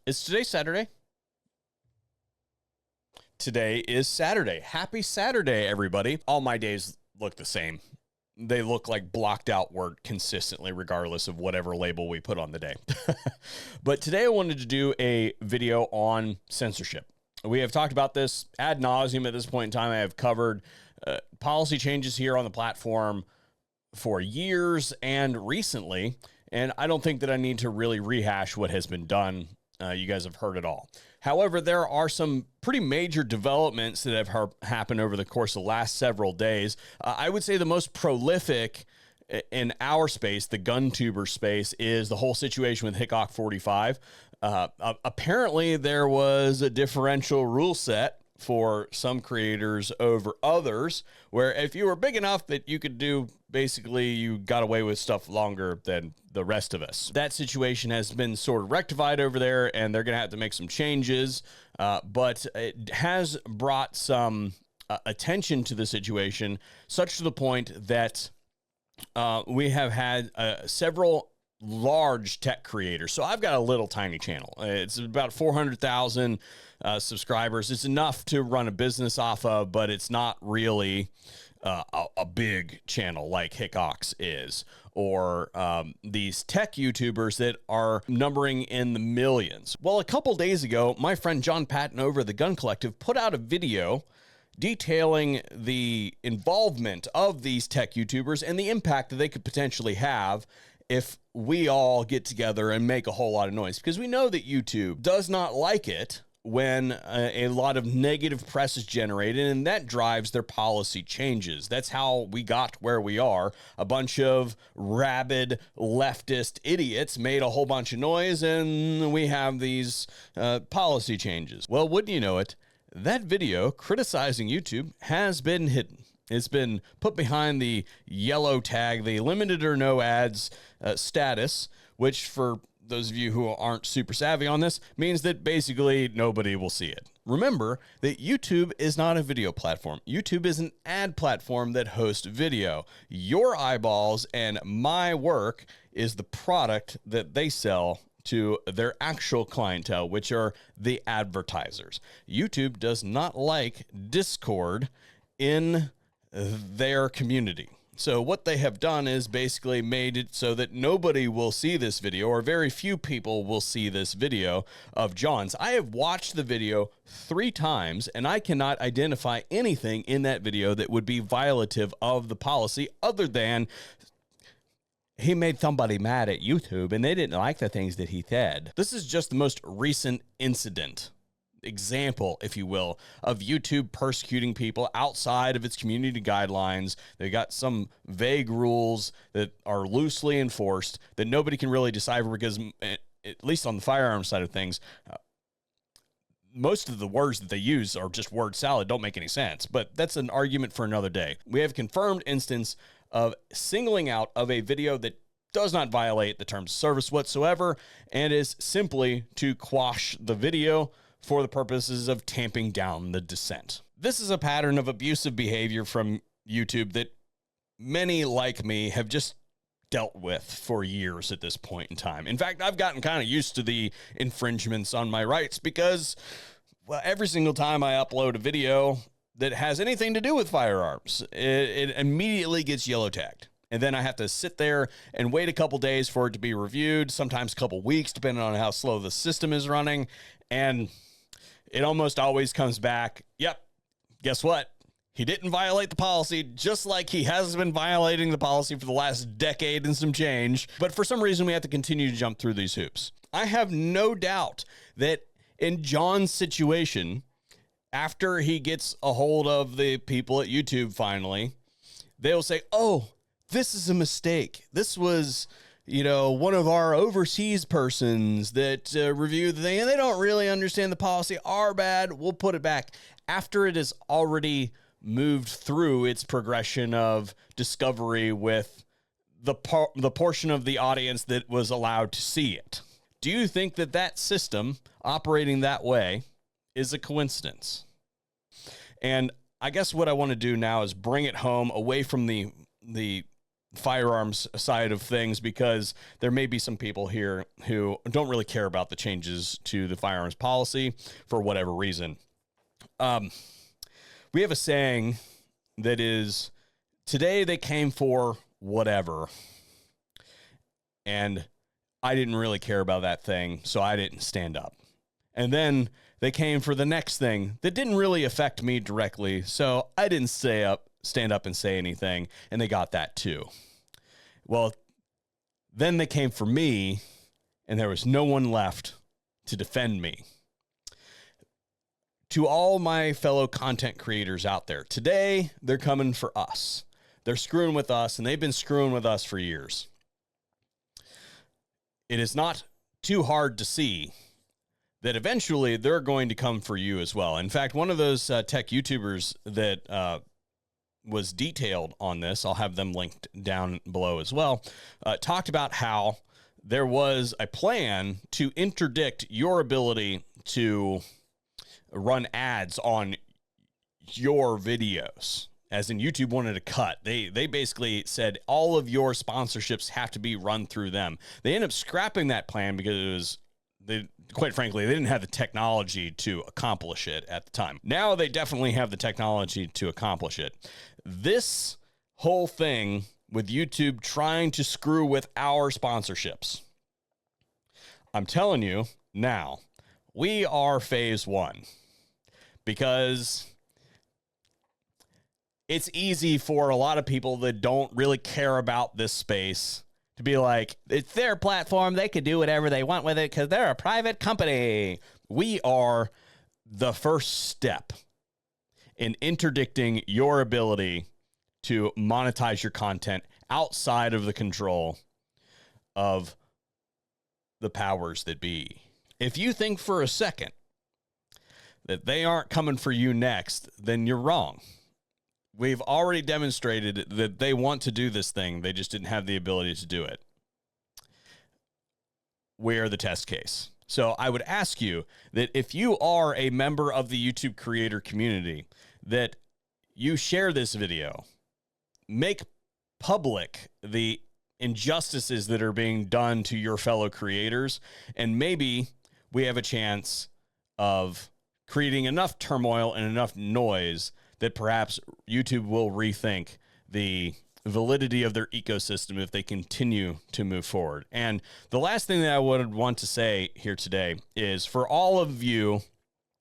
Is today Saturday? Today is Saturday. Happy Saturday, everybody. All my days look the same. They look like blocked out word consistently, regardless of whatever label we put on the day. But today I wanted to do a video on censorship. We have talked about this ad nauseum at this point in time. I have covered policy changes here on the platform for years and recently, and I don't think that I need to really rehash what has been done. You guys have heard it all. However, there are some pretty major developments that have happened over the course of the last several days. I would say the most prolific in our space, the gun tuber space, is the whole situation with Hickok 45. Apparently, there was a differential rule set for some creators over others, where if you were big enough that you could do, basically you got away with stuff longer than the rest of us. That situation has been sort of rectified over there, and they're going to have to make some changes, but it has brought some attention to the situation, such to the point that we have had several large tech creators. SoVe got a little tiny channel. It's about 400,000 subscribers. It's enough to run a business off of, but it's not really a big channel like Hickok's is, or these tech YouTubers that are numbering in the millions. Well, a couple days ago, my friend John Patton over at the Gun Collective put out a video detailing the involvement of these tech YouTubers and the impact that they could potentially have if we all get together and make a whole lot of noise, because we know that YouTube does not like it when a lot of negative press is generated, and that drives their policy changes. That's how we got where we are. A bunch of rabid leftist idiots made a whole bunch of noise, and we have these policy changes. Well, wouldn't you know it, that video criticizing YouTube has been hidden. It's been put behind the yellow tag, the limited or no ads status, which for those of you who aren't super savvy on this means that basically nobody will see it. Remember that YouTube is not a video platform. YouTube is an ad platform that hosts video. Your eyeballs and my work is the product that they sell to their actual clientele, which are the advertisers. YouTube does not like discord in their community. So what they have done is basically made it so that nobody will see this video, or very few people will see this video of John's. I have watched the video 3 times, and I cannot identify anything in that video that would be violative of the policy, other than he made somebody mad at YouTube and they didn't like the things that he said. This is just the most recent example, if you will, of YouTube persecuting people outside of its community guidelines. They got some vague rules that are loosely enforced that nobody can really decipher, because at least on the firearms side of things, most of the words that they use are just word salad, don't make any sense, but that's an argument for another day. We have confirmed instance of singling out of a video that does not violate the terms of service whatsoever, and is simply to quash the video for the purposes of tamping down the dissent. This is a pattern of abusive behavior from YouTube that many like me have just dealt with for years at this point in time. In fact, I've gotten kind of used to the infringements on my rights, because, well, every single time I upload a video that has anything to do with firearms, it immediately gets yellow tagged. And then I have to sit there and wait a couple days for it to be reviewed, sometimes a couple weeks, depending on how slow the system is running. And it almost always comes back, yep, guess what? He didn't violate the policy, just like he has been violating the policy for the last decade and some change. But for some reason, we have to continue to jump through these hoops. I have no doubt that in John's situation, after he gets a hold of the people at YouTube finally, they'll say, oh, this is a mistake. This was, one of our overseas persons that reviewed the thing, and they don't really understand the policy. Our bad. We'll put it back. After it has already moved through its progression of discovery with the portion of the audience that was allowed to see it. Do you think that that system operating that way is a coincidence? And I guess what I want to do now is bring it home away from the firearms side of things, because there may be some people here who don't really care about the changes to the firearms policy for whatever reason. We have a saying that is, today they came for whatever. And I didn't really care about that thing, so I didn't stand up. And then they came for the next thing that didn't really affect me directly, so I didn't stand up and say anything, and they got that too. Well, then they came for me, and there was no one left to defend me. To all my fellow content creators out there, today they're coming for us. They're screwing with us, and they've been screwing with us for years. It is not too hard to see that eventually they're going to come for you as well. In fact, one of those tech YouTubers that was detailed on this, I'll have them linked down below as well, talked about how there was a plan to interdict your ability to run ads on your videos. As in, YouTube wanted to cut. They basically said all of your sponsorships have to be run through them. They ended up scrapping that plan because quite frankly, they didn't have the technology to accomplish it at the time. Now they definitely have the technology to accomplish it. This whole thing with YouTube trying to screw with our sponsorships, I'm telling you now, we are phase one, because it's easy for a lot of people that don't really care about this space to be like, it's their platform, they can do whatever they want with it because they're a private company. We are the first step in interdicting your ability to monetize your content outside of the control of the powers that be. If you think for a second that they aren't coming for you next, then you're wrong. We've already demonstrated that they want to do this thing. They just didn't have the ability to do it. We're the test case. So I would ask you that if you are a member of the YouTube creator community, that you share this video, make public the injustices that are being done to your fellow creators, and maybe we have a chance of creating enough turmoil and enough noise that perhaps YouTube will rethink the validity of their ecosystem if they continue to move forward. And the last thing that I would want to say here today is, for all of you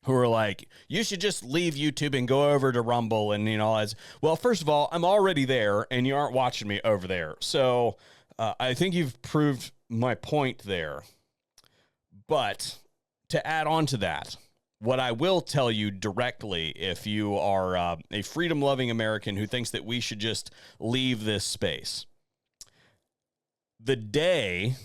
who are like, you should just leave YouTube and go over to Rumble and, as well, first of all, I'm already there and you aren't watching me over there. So I think you've proved my point there. But to add on to that, what I will tell you directly, if you are a freedom-loving American who thinks that we should just leave this space, the day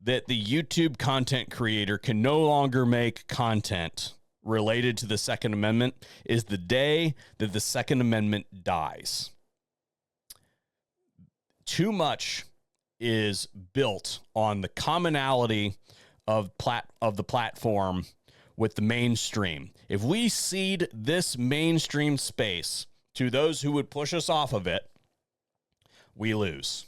that the YouTube content creator can no longer make content related to the Second Amendment is the day that the Second Amendment dies. Too much is built on the commonality of the platform with the mainstream. If we cede this mainstream space to those who would push us off of it, we lose.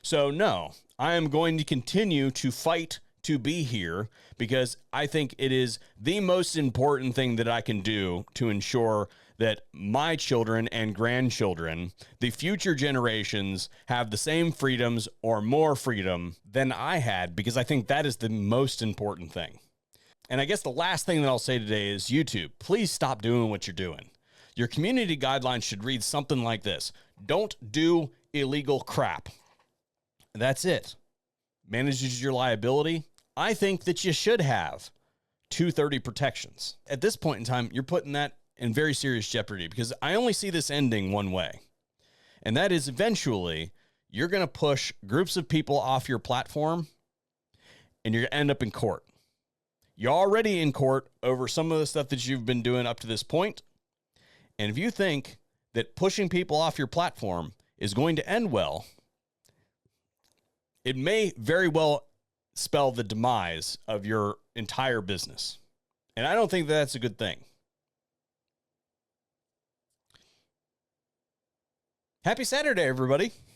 So no, I am going to continue to fight to be here, because I think it is the most important thing that I can do to ensure that my children and grandchildren, the future generations, have the same freedoms or more freedom than I had, because I think that is the most important thing. And I guess the last thing that I'll say today is, YouTube, please stop doing what you're doing. Your community guidelines should read something like this: don't do illegal crap. That's it. Manages your liability. I think that you should have 230 protections. At this point in time, you're putting that in very serious jeopardy, because I only see this ending one way. And that is, eventually you're going to push groups of people off your platform and you're going to end up in court. You're already in court over some of the stuff that you've been doing up to this point. And if you think that pushing people off your platform is going to end well, it may very well spell the demise of your entire business. And I don't think that's a good thing. Happy Saturday, everybody.